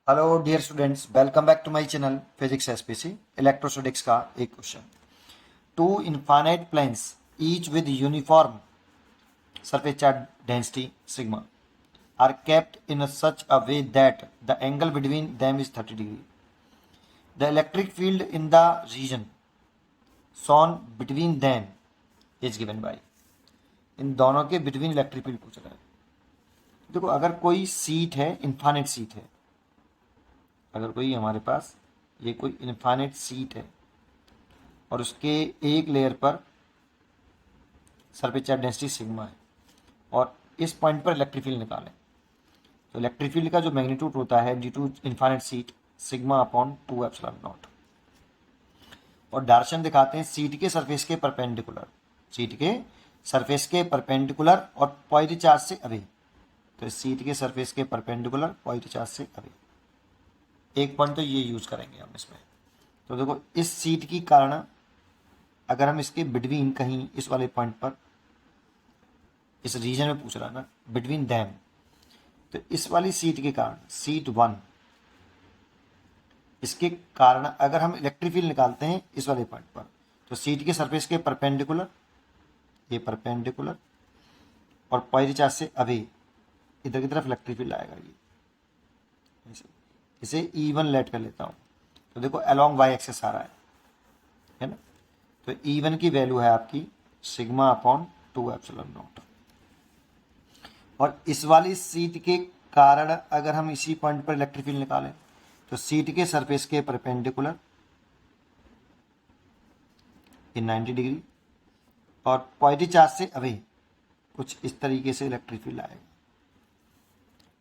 Hello dear students, welcome back to my channel physics SPC. Electrostatics का एक question. Two infinite planes each with uniform surface charge density sigma are kept in such a way that the angle between them is 30 degree. The electric field in the region shown between them is given by। इन दोनों के between electric field पूछ रहा है। देखो, अगर कोई seat है, infinite sheet है, अगर कोई हमारे पास ये कोई इनफाइनाइट सीट है और उसके एक लेयर पर सरफेस चार्ज डेंसिटी सिग्मा है और इस पॉइंट पर इलेक्ट्रिक फील्ड निकालें, तो इलेक्ट्रिक फील्ड का जो मैग्नीट्यूड होता है due to infinite sheet sigma upon 2 epsilon naught. और डायरेक्शन दिखाते हैं सीट के सरफेस के परपेंडिकुलर, सीट के सरफेस के परपेंडिकुलर और पॉजिटिव चार्ज से अवे। तो सीट के सरफेस के परपेंडिकुलर पॉजिटिव चार्ज से अवे, एक पॉइंट तो ये यूज करेंगे हम इसमें। तो देखो, इस सीट की कारण अगर हम इसके बिटवीन कहीं इस वाले पॉइंट पर, इस रीजन में पूछ रहा है ना, बिटवीन दैम, तो इस वाली सीट के कारण सीट 1, इसके कारण अगर हम इलेक्ट्रिक फील्ड निकालते हैं इस वाले पॉइंट पर, तो सीट के सरफेस के परपेंडिकुलर, ये परपेंडिकुलर और पॉजिटिव चार्ज से अवे इधर की तरफ इलेक्ट्रिक फील्ड आएगा। ये इसे E1 लेट कर लेता हूँ। तो देखो, अलोंग वाई एक्सेस आ रहा है ना। तो E1 की वैल्यू है आपकी सिग्मा अपॉन 2 एप्सिलॉन नॉट। और इस वाली सीट के कारण अगर हम इसी पॉइंट पर इलेक्ट्रिक फील्ड निकालें, तो सीट के सरफेस के परपेंडिकुलर ये 90 डिग्री और पॉजिटिव चार्ज से अवे कुछ इस तरीके से इलेक्ट्रिक फील्ड आएगा,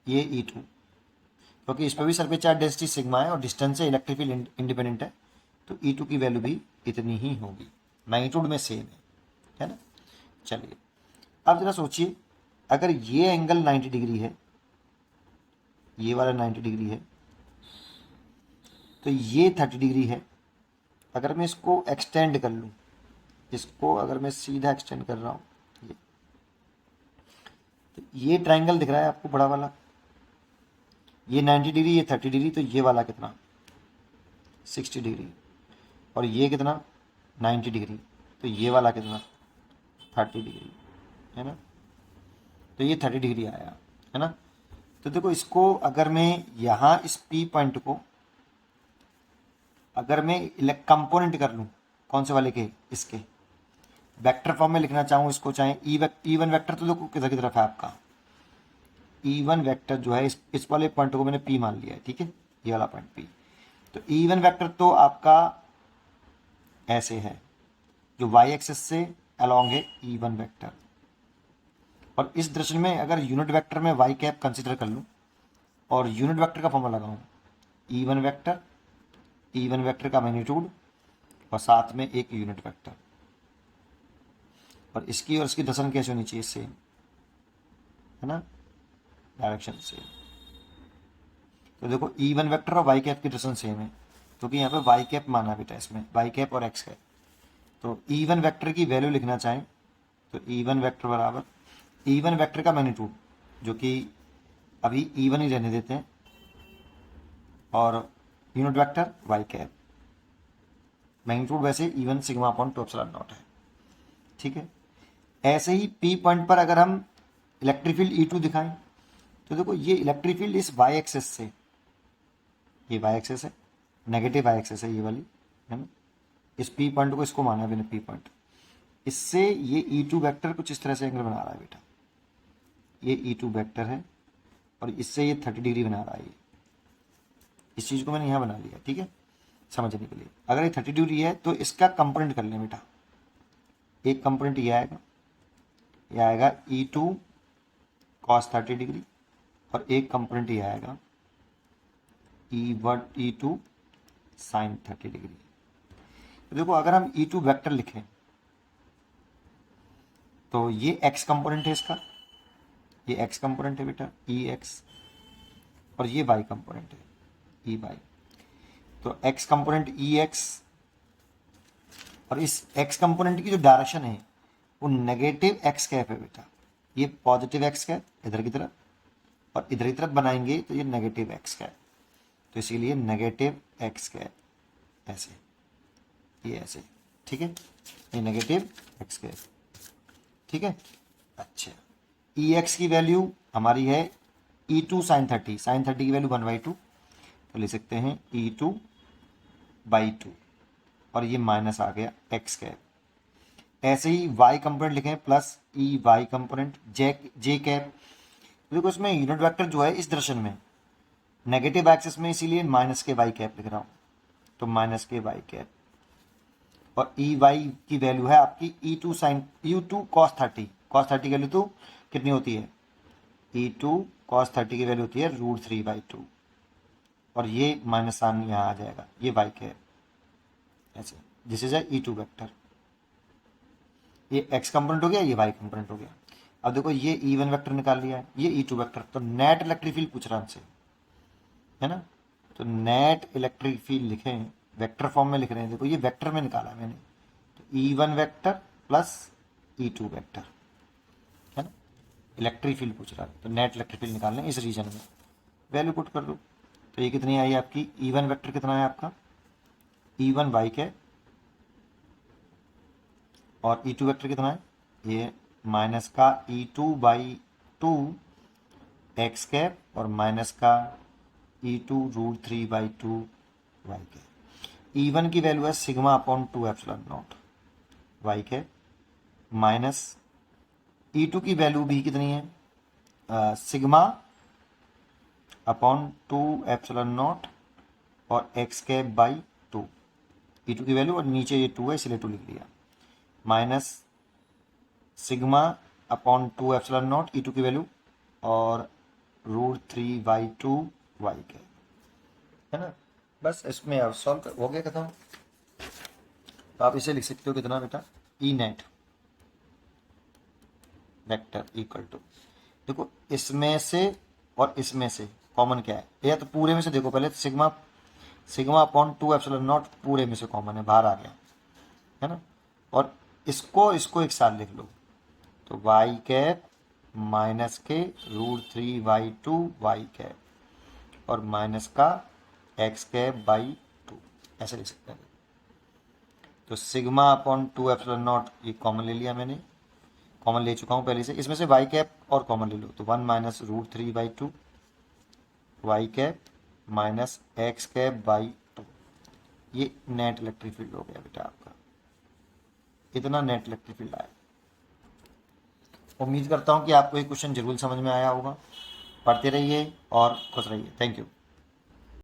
ये E2, क्योंकि इस पर भी सरफेस चार्ज डेंसिटी सिग्मा है और डिस्टेंस से इलेक्ट्रिक फील्ड इंडिपेंडेंट है, तो E2 की वैल्यू भी इतनी ही होगी, मैग्नीट्यूड में सेम है ना। चलिए, अब जरा सोचिए, अगर ये एंगल 90 डिग्री है, ये वाला 90 डिग्री है, तो ये 30 डिग्री है। अगर मैं इसको एक्सटेंड कर लूँ, इसको अगर मैं सीधा एक्सटेंड कर रहा हूँ, ये तो ये ट्रायंगल दिख रहा है आपको बड़ा वाला, ये 90 डिग्री, ये 30 डिग्री, तो ये वाला कितना 60 डिग्री और ये कितना 90 डिग्री, तो ये वाला कितना 30 डिग्री है ना। तो ये 30 डिग्री आया है ना। तो देखो, इसको अगर मैं यहाँ इस P पॉइंट को अगर मैं कंपोनेंट कर लूँ, कौन से वाले के, इसके वेक्टर फॉर्म में लिखना चाहूँ इसको, चाहे E1 वेक्टर, तो देखो किधर की तरफ है आपका E1 वेक्टर जो है, इस वाले पॉइंट को मैंने P मान लिया है, ठीक है, ये वाला पॉइंट P। तो E1 वेक्टर तो आपका ऐसे है, जो y एक्सिस से अलोंग है E1 वेक्टर। और इस दृश्य में अगर यूनिट वेक्टर में y कैप कंसिडर कर लूँ और यूनिट वेक्टर का फॉर्मूला लगाऊँ, E1 वेक्टर का मैग्नीट्यूड और साथ में एक यूनिट वेक्टर, और इसकी और इसकी दर्शन कैसे होनी चाहिए, सेम है ना, डायरेक्शन सेम। तो देखो, E1 वेक्टर और y कैप की दर्शन सेम है, क्योंकि यहाँ पे y कैप माना बेटा, इसमें y कैप और x कैप। तो E1 वेक्टर की वैल्यू लिखना चाहें तो E1 वेक्टर बराबर E1 वेक्टर का मैग्नीट्यूड, जो कि अभी E1 ही रहने देते हैं, और unit vector y cap, magnitude वैसे E1 sigma upon 2 epsilon not है, ठीक है। ऐसे ही P पॉइंट पर अगर हम इलेक्ट्रिक फील्ड E2 दिखाएं, तो देखो, ये इलेक्ट्रिक फील्ड इस y एक्सेस से, ये y एक्सेस है, नेगेटिव y एक्सेस है ये वाली, है ना। इस P पॉइंट को इसको माना मैंने P पॉइंट, इससे ये E2 वेक्टर कुछ इस तरह से एंगल बना रहा है बेटा, ये E2 वेक्टर है और इससे ये 30 डिग्री बना रहा है। ये इस चीज़ को मैंने यहाँ बना लिया, ठीक है, समझने के लिए। अगर ये 30 डिग्री है तो इसका कंपोनेंट कर लें बेटा, एक कंपोनेंट ये आएगा E2 cos 30 डिग्री और एक कंपोनेंट ये आएगा E2 sin 30 डिग्री। तो देखो, अगर हम E2 वेक्टर लिखें तो ये x कंपोनेंट है इसका, ये x कंपोनेंट है बेटा Ex, और ये y कंपोनेंट है Ey। तो x कंपोनेंट Ex और इस x कंपोनेंट की जो डायरेक्शन है वो नेगेटिव x कैप है बेटा, ये पॉजिटिव x कैप इधर की तरफ, और इधर की तरफ बनाएंगे तो ये नेगेटिव x कैप। तो इसीलिए नेगेटिव एक्स कैप, ऐसे, ये ऐसे, ठीक है, ये नेगेटिव एक्स कैप, ठीक है। अच्छा, ई एक्स की वैल्यू हमारी है E2 साइन 30, साइन 30 की वैल्यू 1/2, तो ले सकते हैं E2/2, और ये माइनस आ गया एक्स कैप। ऐसे ही वाई कंपोनेंट लिखें प्लस ई वाई कंपोनेंट जे कैप। देखो इसमें यूनिट वेक्टर जो है इस डायरेक्शन में नेगेटिव एक्सिस में, इसीलिए माइनस के वाई कैप लिख रहा हूँ, तो माइनस के वाई कैप। और ई वाई की वैल्यू है आपकी E2 sign U2 cos 30, cos 30 की वैल्यू तो कितनी होती है, E2 कॉस 30 की वैल्यू होती है √3/2, और ये माइनस सामने यहाँ आ जाएगा, ये वाई कैप, ऐसे, दिस इज E2 वेक्टर। ये एक्स कंपोनेंट हो गया, ये वाई कंपोनेंट हो गया। अब देखो ये E1 वेक्टर निकाल लिया है, ये E2 वेक्टर, तो नेट इलेक्ट्रिक फील्ड पूछ रहा हमसे, है ना। तो नेट इलेक्ट्रिक फील्ड लिखें, वेक्टर फॉर्म में लिख रहे हैं, देखो ये वेक्टर में निकाला मैंने, तो E1 vector plus E2 vector, है ना। इलेक्ट्रिक फील्ड पूछ रहा है, तो नेट इलेक्ट्रिक फील्ड निकालना है इस रीजन में, वैल्यू पुट कर दो। तो ये कितनी आई आपकी, E1 वेक्टर कितना है आपका, E1 वाई कैप, और E2 वेक्टर कितना है, ये माइनस का E2/2 एक्स कैप, और माइनस का E2√3/2 वाई कैप। E1 की वैल्यू है sigma upon 2 epsilon naught y cap, minus E2 की वैल्यू भी कितनी है, सिग्मा अपॉन 2 एप्सिलॉन नॉट और एक्स कैप बाई 2, E2 की वैल्यू, और नीचे ये 2 है इसलिए 2 लिख दिया, minus sigma upon 2 epsilon not E2 की वैल्यू, और √3/2 वाई कैप, है ना। बस इसमें अब सॉल्व हो गया, खत्म। तो आप इसे लिख सकते हो कितना बेटा, E net vector equal to, देखो इसमें से और इसमें से कॉमन क्या है, या तो पूरे में से देखो पहले, sigma sigma upon 2 epsilon not पूरे में से कॉमन है, बाहर आ गया, है ना। और इसको एक साथ लिख लो, तो वाई कैप माइनस के √3/2 वाई कैप, और माइनस का एक्स कैप बाई 2, ऐसे लिख सकते हैं। तो सिग्मा अपॉन 2 एप्सिलॉन नॉट ये कॉमन ले लिया मैंने, कॉमन ले चुका हूँ पहले से, इसमें से वाई कैप और कॉमन ले लो, तो 1 minus √3/2 y cap minus x cap by 2, ये नेट इलेक्ट्रिक फील्ड हो गया बेटा आपका, इतना नेट इलेक्ट्रिक फील्ड आया। उम्मीद करता हूँ कि आपको ये क्वेश्चन जरूर समझ में आया होगा। पढ़ते रहिए और खुश रहिए। Thank you.